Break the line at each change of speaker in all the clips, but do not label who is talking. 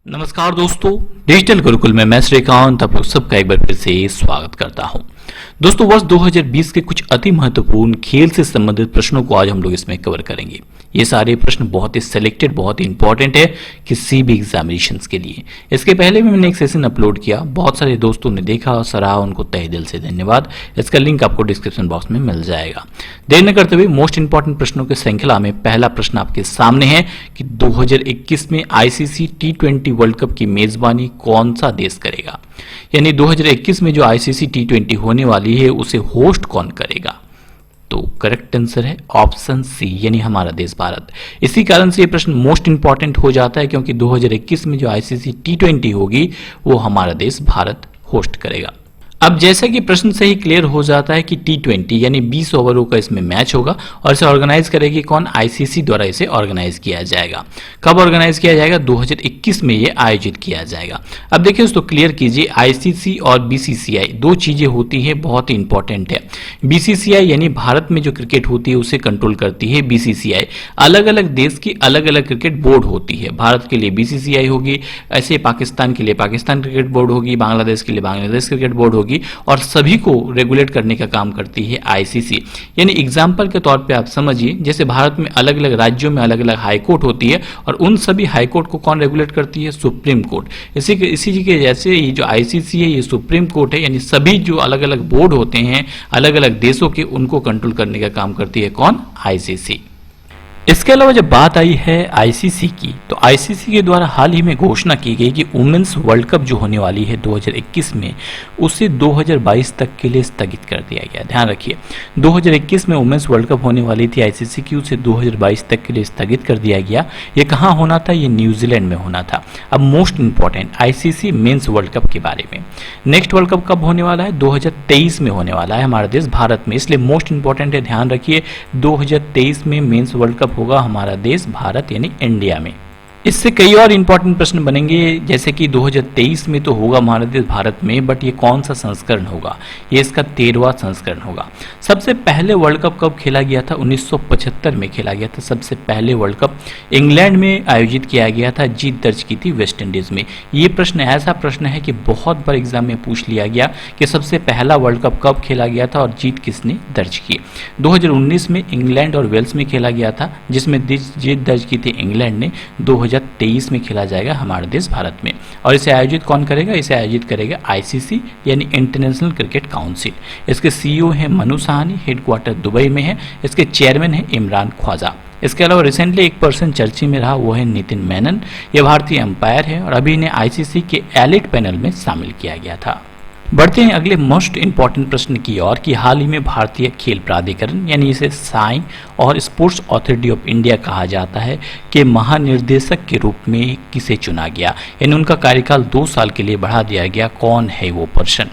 नमस्कार दोस्तों, डिजिटल गुरुकुल में मैं श्रीकांत आप लोग सबका एक बार फिर से स्वागत करता हूं। दोस्तों, वर्ष 2020 के कुछ अति महत्वपूर्ण खेल से संबंधित प्रश्नों को आज हम लोग इसमें कवर करेंगे। ये सारे प्रश्न बहुत ही सिलेक्टेड, बहुत ही इंपॉर्टेंट है किसी भी एग्जामिनेशंस के लिए। इसके पहले भी मैंने एक सेशन अपलोड किया, बहुत सारे दोस्तों ने देखा और सराहा, उनको तहे दिल से धन्यवाद। इसका लिंक आपको डिस्क्रिप्शन बॉक्स में मिल जाएगा। देर न करते हुए मोस्ट इंपॉर्टेंट प्रश्नों की श्रृंखला में पहला प्रश्न आपके सामने है कि 2021 में आईसीसी T20 वर्ल्ड कप की मेजबानी कौन सा देश करेगा। यानी 2021 में जो आईसीसी T20 होने वाली है उसे होस्ट कौन करेगा। तो करेक्ट आंसर है ऑप्शन सी, यानी हमारा देश भारत। इसी कारण से ये प्रश्न मोस्ट इंपॉर्टेंट हो जाता है क्योंकि 2021 में जो आईसीसी T20 होगी वो हमारा देश भारत होस्ट करेगा। अब जैसा कि प्रश्न से ही क्लियर हो जाता है कि T20 यानी 20 ओवरों का इसमें मैच होगा और इसे ऑर्गेनाइज करेगी कौन? आईसीसी द्वारा इसे ऑर्गेनाइज किया जाएगा। कब ऑर्गेनाइज किया जाएगा? 2021 में ये आयोजित किया जाएगा। अब देखिए दोस्तों, क्लियर कीजिए, आईसीसी और बीसीसीआई दो चीजें होती हैं, बहुत ही इंपॉर्टेंट है। बीसीसीआई यानी भारत में जो क्रिकेट होती है उसे कंट्रोल करती है बीसीसीआई। अलग अलग देश की अलग अलग क्रिकेट बोर्ड होती है। भारत के लिए बीसीसीआई होगी, ऐसे पाकिस्तान के लिए पाकिस्तान क्रिकेट बोर्ड होगी, बांग्लादेश के लिए बांग्लादेश क्रिकेट बोर्ड होगी और सभी को रेगुलेट करने का काम करती है आईसीसी। यानी एग्जांपल के तौर पे आप समझिए, जैसे भारत में अलग अलग राज्यों में अलग अलग हाई कोर्ट होती है और उन सभी हाई कोर्ट को कौन रेगुलेट करती है? Supreme court. इसी के जैसे ये जो आईसीसी है ये सुप्रीम कोर्ट है, यानी सभी जो अलग अलग बोर्ड होते हैं अलग अलग देशों के उनको कंट्रोल करने का काम करती है कौन? आईसीसी। इसके अलावा जब बात आई है आईसीसी की, तो आईसीसी के द्वारा हाल ही में घोषणा की गई कि वुमेन्स वर्ल्ड कप जो होने वाली है 2021 में, उसे 2022 तक के लिए स्थगित कर दिया गया। ध्यान रखिए, 2021 में वुमेन्स वर्ल्ड कप होने वाली थी आईसीसी की, उसे 2022 तक के लिए स्थगित कर दिया गया। ये कहाँ होना था? ये न्यूजीलैंड में होना था। अब most important ICC men's world cup के बारे में, नेक्स्ट वर्ल्ड कप कब होने वाला है? 2023 में होने वाला है हमारे देश भारत में, इसलिए मोस्ट इंपॉर्टेंट है। ध्यान रखिए, 2023 में मेंस वर्ल्ड कप होगा हमारा देश भारत यानी इंडिया में। इससे कई और इंपॉर्टेंट प्रश्न बनेंगे, जैसे कि 2023 में तो होगा हमारे देश भारत में, बट ये कौन सा संस्करण होगा? ये इसका 13वां संस्करण होगा। सबसे पहले वर्ल्ड कप कब खेला गया था? 1975 में खेला गया था। सबसे पहले वर्ल्ड कप इंग्लैंड में आयोजित किया गया था, जीत दर्ज की थी वेस्ट इंडीज में। ये प्रश्न ऐसा प्रश्न है कि बहुत बार एग्जाम में पूछ लिया गया कि सबसे पहला वर्ल्ड कप कब खेला गया था और जीत किसने दर्ज की। 2019 में इंग्लैंड और वेल्स में खेला गया था, जिसमें जीत दर्ज की थी इंग्लैंड ने। 2023 में खेला जाएगा हमारे देश भारत में। और इसे आयोजित कौन करेगा? इसे आयोजित करेगा आईसीसी यानी इंटरनेशनल क्रिकेट काउंसिल। इसके सीईओ हैं मनु साहनी, हेडक्वार्टर दुबई में है। इसके चेयरमैन हैं इमरान ख्वाजा। इसके अलावा रिसेंटली एक पर्सन चर्चा में रहा, वो है नितिन मेनन। ये भारतीय अंपायर है और अभी इन्हें आईसीसी के एलिट पैनल में शामिल किया गया था। बढ़ते हैं अगले मोस्ट इंपॉर्टेंट प्रश्न की ओर कि हाल ही में भारतीय खेल प्राधिकरण यानी इसे साई और स्पोर्ट्स अथॉरिटी ऑफ इंडिया कहा जाता है के महानिर्देशक के रूप में किसे चुना गया, यानी उनका कार्यकाल 2 साल के लिए बढ़ा दिया गया। कौन है वो पर्सन?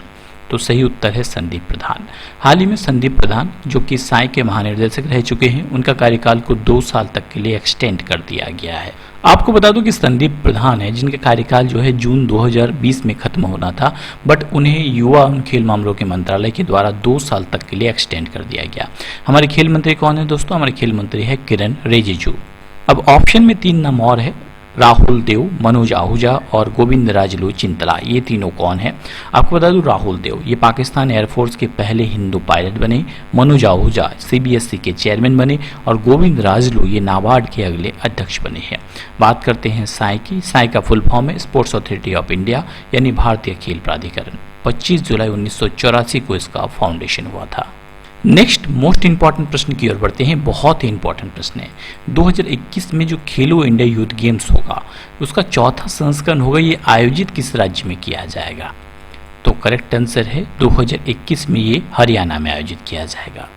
तो सही उत्तर है संदीप प्रधान। हाल ही में संदीप प्रधान जो कि साई के महानिर्देशक रह चुके हैं, उनका कार्यकाल को 2 साल तक के लिए एक्सटेंड कर दिया गया है। आपको बता दूं कि संदीप प्रधान है जिनका कार्यकाल जो है जून 2020 में खत्म होना था, बट उन्हें युवा एवं खेल मामलों के मंत्रालय के द्वारा 2 साल तक के लिए एक्सटेंड कर दिया गया। हमारे खेल मंत्री कौन है दोस्तों? हमारे खेल मंत्री है किरण रिजिजू। अब ऑप्शन में 3 नाम और है, राहुल देव, मनोज आहूजा और गोविंद राजलू चिंतला। ये तीनों कौन है? आपको बता दूं, राहुल देव ये पाकिस्तान एयरफोर्स के पहले हिंदू पायलट बने, मनोज आहूजा सीबीएसई के चेयरमैन बने और गोविंद राजलू ये नाबार्ड के अगले अध्यक्ष बने हैं। बात करते हैं साई की। साई का फुल फॉर्म है स्पोर्ट्स अथॉरिटी ऑफ इंडिया यानी भारतीय खेल प्राधिकरण। 25 जुलाई 1984 को इसका फाउंडेशन हुआ था। नेक्स्ट मोस्ट इंपॉर्टेंट प्रश्न की ओर बढ़ते हैं, बहुत ही इंपॉर्टेंट प्रश्न है। 2021 में जो खेलो इंडिया यूथ गेम्स होगा उसका 4था संस्करण होगा, ये आयोजित किस राज्य में किया जाएगा? तो करेक्ट आंसर है 2021 में ये हरियाणा में आयोजित किया जाएगा।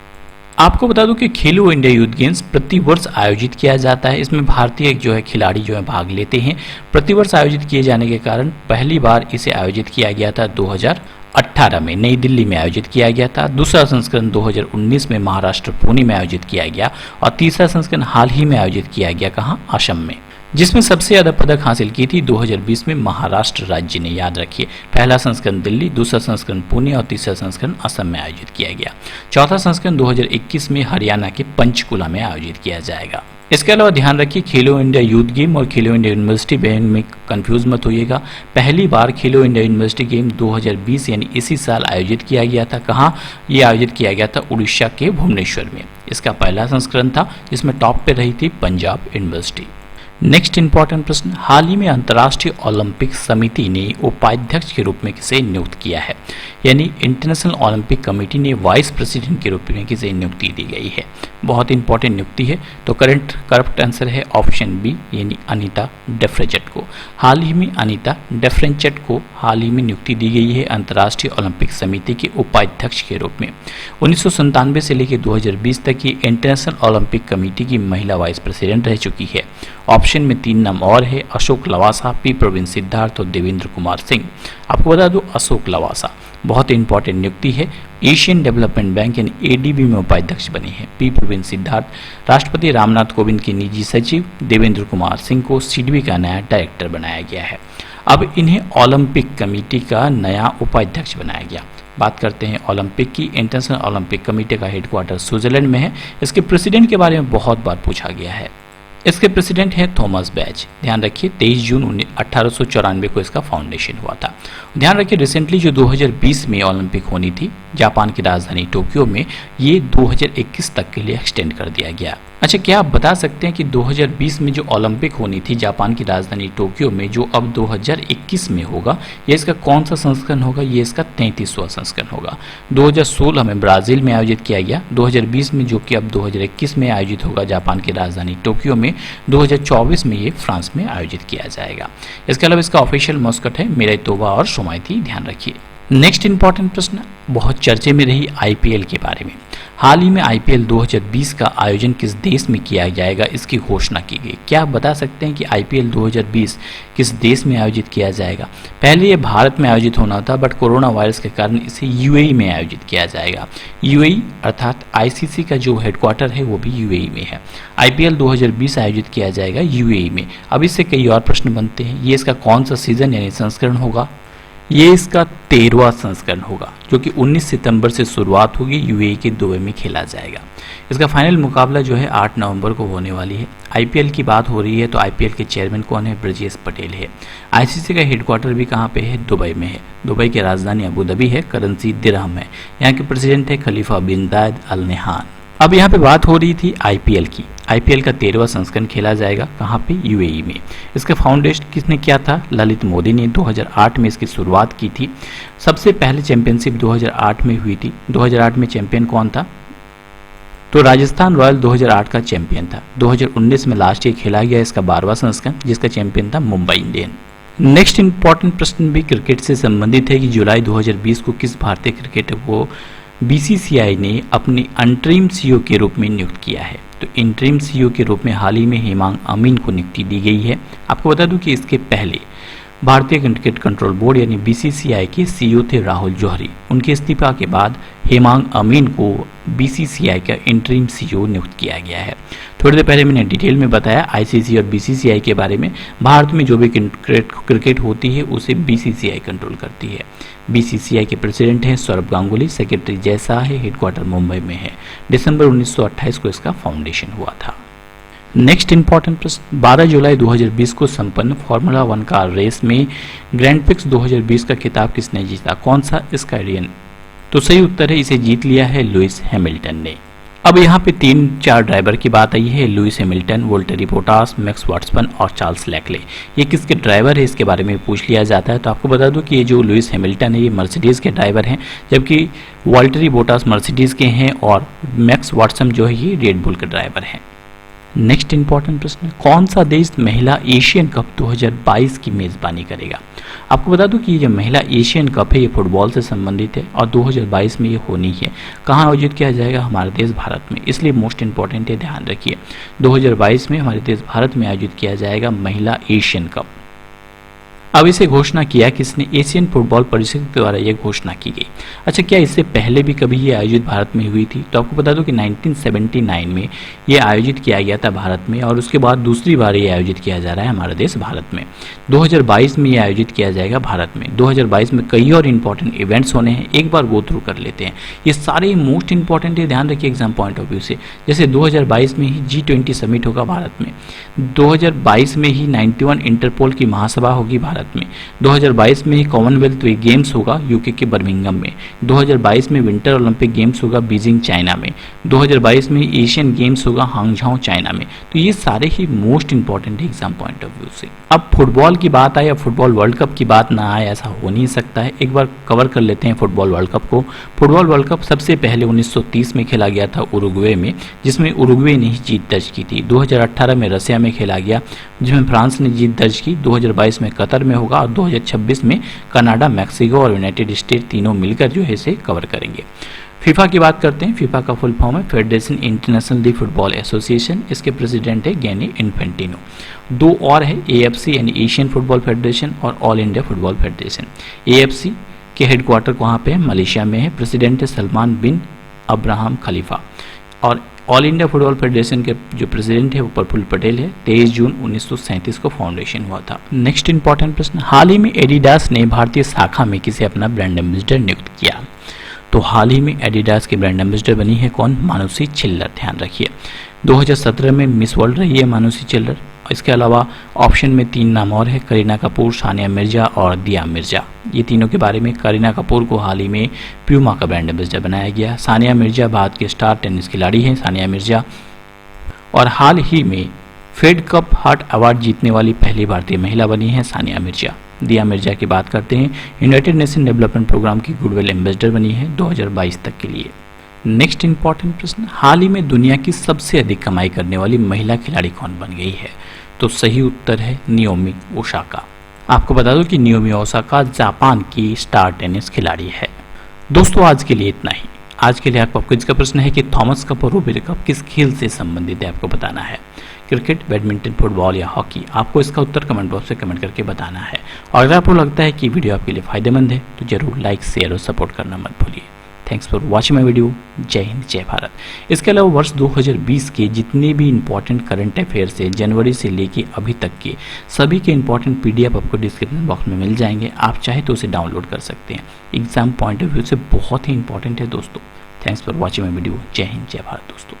आपको बता दूं कि खेलो इंडिया यूथ गेम्स प्रतिवर्ष आयोजित किया जाता है। इसमें भारतीय जो है खिलाड़ी जो है भाग लेते हैं। प्रतिवर्ष आयोजित किए जाने के कारण पहली बार इसे आयोजित किया गया था 2018 में नई दिल्ली में आयोजित किया गया था। दूसरा संस्करण 2019 में महाराष्ट्र पुणे में आयोजित किया गया और तीसरा संस्करण हाल ही में आयोजित किया गया कहाँ? असम में, जिसमें सबसे ज्यादा पदक हासिल की थी 2020 में महाराष्ट्र राज्य ने। याद रखिए, पहला संस्करण दिल्ली, दूसरा संस्करण पुणे और तीसरा संस्करण असम में आयोजित किया गया। चौथा संस्करण 2021 में हरियाणा के पंचकुला में आयोजित किया जाएगा। इसके अलावा ध्यान रखिए खेलो इंडिया यूथ गेम और खेलो इंडिया यूनिवर्सिटी गेम में कंफ्यूज मत होइएगा। पहली बार खेलो इंडिया यूनिवर्सिटी गेम 2020 यानी इसी साल आयोजित किया गया था। कहाँ ये आयोजित किया गया था? उड़ीसा के भुवनेश्वर में। इसका पहला संस्करण था जिसमें टॉप पे रही थी पंजाब यूनिवर्सिटी। नेक्स्ट इंपॉर्टेंट प्रश्न, हाल ही में अंतर्राष्ट्रीय ओलंपिक समिति ने उपाध्यक्ष के रूप में किसे नियुक्त किया है? यानी इंटरनेशनल ओलंपिक कमेटी ने वाइस प्रेसिडेंट के रूप में किसे नियुक्ति दी गई है? बहुत इंपॉर्टेंट नियुक्ति है। तो करेक्ट आंसर है ऑप्शन बी यानी अनीता डेफ्रेंचेट को। हाल ही में अनीता डेफ्रेंचेट को हाल ही में नियुक्ति दी गई है अंतर्राष्ट्रीय ओलंपिक समिति के उपाध्यक्ष के रूप में। 1997 से लेकर 2020 तक ये इंटरनेशनल ओलंपिक कमेटी की महिला वाइस प्रेसिडेंट रह चुकी है। ऑप्शन में 3 नाम और है, अशोक लवासा, पी प्रवीण सिद्धार्थ और देवेंद्र कुमार सिंह। आपको बता दूं अशोक लवासा बहुत इंपॉर्टेंट नियुक्ति है। एशियन डेवलपमेंट बैंक यानी एडीबी में उपाध्यक्ष बने हैं। पी प्रवीण सिद्धार्थ राष्ट्रपति रामनाथ कोविंद के निजी सचिव, देवेंद्र कुमार सिंह को सीडबी का नया डायरेक्टर बनाया गया है। अब इन्हें ओलंपिक कमेटी का नया उपाध्यक्ष बनाया गया। बात करते हैं ओलंपिक की। इंटरनेशनल ओलंपिक कमेटी का हेडक्वार्टर स्विट्जरलैंड में है। इसके प्रेसिडेंट के बारे में बहुत बार पूछा गया है। इसके प्रेसिडेंट हैं थॉमस बैच। ध्यान रखिए 23 जून 1894 को इसका फाउंडेशन हुआ था। ध्यान रखिए रिसेंटली जो 2020 में ओलंपिक होनी थी जापान की राजधानी टोक्यो में, ये 2021 तक के लिए एक्सटेंड कर दिया गया। अच्छा, क्या आप बता सकते हैं कि 2020 में जो ओलंपिक होनी थी जापान की राजधानी टोक्यो में, जो अब 2021 में होगा, ये इसका कौन सा संस्करण होगा? ये इसका 33वां संस्करण होगा। 2016 में ब्राजील में आयोजित किया गया। 2020 में जो कि अब 2021 में आयोजित होगा जापान की राजधानी टोक्यो में। 2024 में ये फ्रांस में आयोजित किया जाएगा। इसके अलावा इसका ऑफिशियल मस्कट है मेराइतोवा और शोमाइती। ध्यान रखिए। नेक्स्ट इंपॉर्टेंट प्रश्न, बहुत चर्चे में रही आईपीएल के बारे में। हाल ही में आईपीएल 2020 का आयोजन किस देश में किया जाएगा, इसकी घोषणा की गई। क्या आप बता सकते हैं कि आईपीएल 2020 किस देश में आयोजित किया जाएगा? पहले ये भारत में आयोजित होना था, बट कोरोना वायरस के कारण इसे यूएई में आयोजित किया जाएगा। यूएई अर्थात आईसीसी का जो हेडक्वार्टर है वो भी यूएई में है। आईपीएल 2020 आयोजित किया जाएगा यूएई में। अब इससे कई और प्रश्न बनते हैं। ये इसका कौन सा सीजन यानी संस्करण होगा? ये इसका 13वां संस्करण होगा, जो कि 19 सितंबर से शुरुआत होगी। यूएई के दुबई में खेला जाएगा। इसका फाइनल मुकाबला जो है 8 नवंबर को होने वाली है। आईपीएल की बात हो रही है तो आईपीएल के चेयरमैन कौन है? ब्रजेश पटेल है। आईसीसी का हेडक्वार्टर भी कहाँ पे है? दुबई में है। दुबई की राजधानी अबू धाबी है। करेंसी दिरहम है। यहाँ के प्रेसिडेंट है खलीफा बिन जायद अल नहयान। अब यहाँ पे बात हो रही थी आईपीएल की। आईपीएल का 13वां संस्करण खेला जाएगा कहाँ पे? यूएई में। इसका फाउंडेशन किसने किया था? ललित मोदी ने 2008 में इसकी शुरुआत की थी। सबसे पहले चैंपियनशिप 2008 में हुई थी। 2008 में चैंपियन कौन था? तो राजस्थान रॉयल 2008 का चैंपियन था। 2019 में लास्ट ईयर खेला गया इसका 12वां संस्करण, जिसका चैंपियन था मुंबई इंडियन। नेक्स्ट इंपॉर्टेंट प्रश्न भी क्रिकेट से संबंधित है कि जुलाई 2020 को किस भारतीय क्रिकेटर को बीसीसीआई ने अपनी अंतरिम सीईओ के रूप में नियुक्त किया है? तो इंटरिम सीईओ के रूप में हाल ही में हेमांग अमीन को नियुक्ति दी गई है। आपको बता दूं कि इसके पहले भारतीय क्रिकेट कंट्रोल बोर्ड यानी बीसीसीआई के सीईओ थे राहुल जौहरी। उनके इस्तीफा के बाद हेमांग अमीन को बीसीसीआई का इंटरिम सीईओ नियुक्त किया गया है। थोड़ी देर पहले मैंने डिटेल में बताया आईसीसी और बीसीसीआई के बारे में। भारत में जो भी क्रिकेट होती है उसे बीसीसीआई कंट्रोल करती है। बीसीसीआई के प्रेसिडेंट हैं सौरभ गांगुली। सेक्रेटरी जय शाह है। हेडक्वार्टर मुंबई में है। दिसंबर 1928 को इसका फाउंडेशन हुआ था। नेक्स्ट इंपॉर्टेंट प्रश्न, 12 जुलाई 2020 को संपन्न फार्मूला 1 कार रेस में ग्रैंड प्रिक्स 2020 का खिताब किसने जीता? कौन सा स्काइडियन? तो सही उत्तर है इसे जीत लिया है लुइस हैमिल्टन ने। अब यहाँ पे 3-4 ड्राइवर की बात आई है। Lewis Hamilton, Valtteri Bottas, max Verstappen और चार्ल्स लेक्ले। ये किसके ड्राइवर है इसके बारे में पूछ लिया जाता है। तो आपको बता दूं कि ये जो लुइस हैमिल्टन है ये मर्सिडीज़ के ड्राइवर हैं, जबकि वोल्टेरी बोटास मर्सिडीज़ के हैं और मैक्स वर्स्टेपन जो है ये रेड बुल के ड्राइवर हैं। नेक्स्ट इंपॉर्टेंट प्रश्न, कौन सा देश महिला एशियन कप 2022 की मेजबानी करेगा? आपको बता दूं कि ये जो महिला एशियन कप है ये फुटबॉल से संबंधित है और 2022 में ये होनी है। कहाँ आयोजित किया जाएगा? हमारे देश भारत में। इसलिए मोस्ट इंपॉर्टेंट है, ध्यान रखिए 2022 में हमारे देश भारत में आयोजित किया जाएगा महिला एशियन कप। अब इसे घोषणा किया किसने? एशियन फुटबॉल परिषद के द्वारा यह घोषणा की गई। अच्छा, क्या इससे पहले भी कभी ये आयोजित भारत में हुई थी? तो आपको बता दूं कि 1979 में ये आयोजित किया गया था भारत में, और उसके बाद दूसरी बार ये आयोजित किया जा रहा है हमारा देश भारत में। 2022 में ये आयोजित किया जाएगा भारत में। 2022 में कई और इंपॉर्टेंट इवेंट्स होने हैं, एक बार गो थ्रू कर लेते हैं। ये सारे मोस्ट इंपॉर्टेंट है, ध्यान रखिए एग्जाम पॉइंट ऑफ व्यू से। जैसे 2022 में ही G20 समिट होगा भारत में, 2022 में ही 91 इंटरपोल की महासभा होगी भारत में, 2022 में ही कॉमनवेल्थ गेम्स होगा यूके के बर्मिंघम में, 2022 में विंटर ओलंपिक गेम्स होगा बीजिंग चाइना में, 2022 में एशियन गेम्स होगा हांगझाओ चाइना में। तो ये सारे ही मोस्ट इंपॉर्टेंट है एग्जाम पॉइंट ऑफ व्यू से। अब फुटबॉल की बात आए, अब फुटबॉल वर्ल्ड कप की बात ना आए, ऐसा हो नहीं सकता है। एक बार कवर कर लेते हैं फुटबॉल वर्ल्ड कप को। फुटबॉल वर्ल्ड कप सबसे पहले 1930 में खेला गया था उरुग्वे में, जिसमें उरुग्वे ने ही जीत दर्ज की थी। 2018 में रसिया में खेला गया, जिसमें फ्रांस ने जीत दर्ज की। 2022 में कतर में होगा, और 2026 में कनाडा, मैक्सिको और यूनाइटेड स्टेट तीनों मिलकर जो है इसे कवर करेंगे। फीफा की बात करते हैं। फीफा का फुल फॉर्म है फेडरेशन इंटरनेशनल दी फुटबॉल एसोसिएशन। इसके प्रेसिडेंट है गिनी इन्फेंटिनो। दो और है, एएफसी यानी एशियन फुटबॉल फेडरेशन और all India football federation. AFC के हेडक्वार्टर कहाँ पे है? मलेशिया में है। प्रेसिडेंट है सलमान बिन अब्राहम खलीफा। और ऑल इंडिया फुटबॉल फेडरेशन के जो प्रेसिडेंट है वो प्रफुल्ल पटेल है। 23 जून 1937 को फाउंडेशन हुआ था। नेक्स्ट इंपॉर्टेंट प्रश्न, हाल ही में एडिडास ने भारतीय शाखा में किसे अपना ब्रांड एम्बेसडर नियुक्त किया? तो हाल ही में एडिडास की ब्रांड एम्बेसडर बनी है कौन? मानुषी छिल्लर। ध्यान रखिए 2017 में मिस वर्ल्ड रही है मानुषी छिल्लर। इसके अलावा ऑप्शन में 3 नाम और है, करीना कपूर, सानिया मिर्जा और दिया मिर्जा। ये तीनों के बारे में, करीना कपूर को हाल ही में प्यूमा का ब्रांड एम्बेसडर बनाया गया। सानिया मिर्जा भारत के स्टार टेनिस खिलाड़ी हैं सानिया मिर्जा, और हाल ही में फेड कप हार्ट अवार्ड जीतने वाली पहली भारतीय महिला बनी है सानिया मिर्जा। दिया मिर्जा की बात करते हैं, यूनाइटेड नेशन डेवलपमेंट प्रोग्राम की गुडविल एम्बेसडर बनी है 2022 तक के लिए। नेक्स्ट इंपॉर्टेंट प्रश्न, हाल ही में दुनिया की सबसे अधिक कमाई करने वाली महिला खिलाड़ी कौन बन गई है? तो सही उत्तर है नियोमी ओसाका। आपको बता दूं कि नियोमी ओसाका जापान की स्टार टेनिस खिलाड़ी है। दोस्तों आज के लिए इतना ही। आज के लिए आपका क्विज का प्रश्न है कि थॉमस कप और रूबिक कप किस खेल से संबंधित है, आपको बताना है। क्रिकेट, बैडमिंटन, फुटबॉल या हॉकी? आपको इसका उत्तर कमेंट बॉक्स में कमेंट करके बताना है। और अगर आपको लगता है कि वीडियो आपके लिए फायदेमंद है तो जरूर लाइक, शेयर और सपोर्ट करना मत भूलिए। Thanks for watching my video. जय हिंद, जय भारत। इसके अलावा वर्ष 2020 के जितने भी इंपॉर्टेंट करंट अफेयर्स है जनवरी से लेके अभी तक के सभी के इंपॉर्टेंट पीडीएफ आपको डिस्क्रिप्शन बॉक्स में मिल जाएंगे। आप चाहे तो उसे डाउनलोड कर सकते हैं। एग्जाम पॉइंट ऑफ व्यू से बहुत ही इंपॉर्टेंट है दोस्तों। Thanks for watching my video. जय हिंद, जय भारत दोस्तों।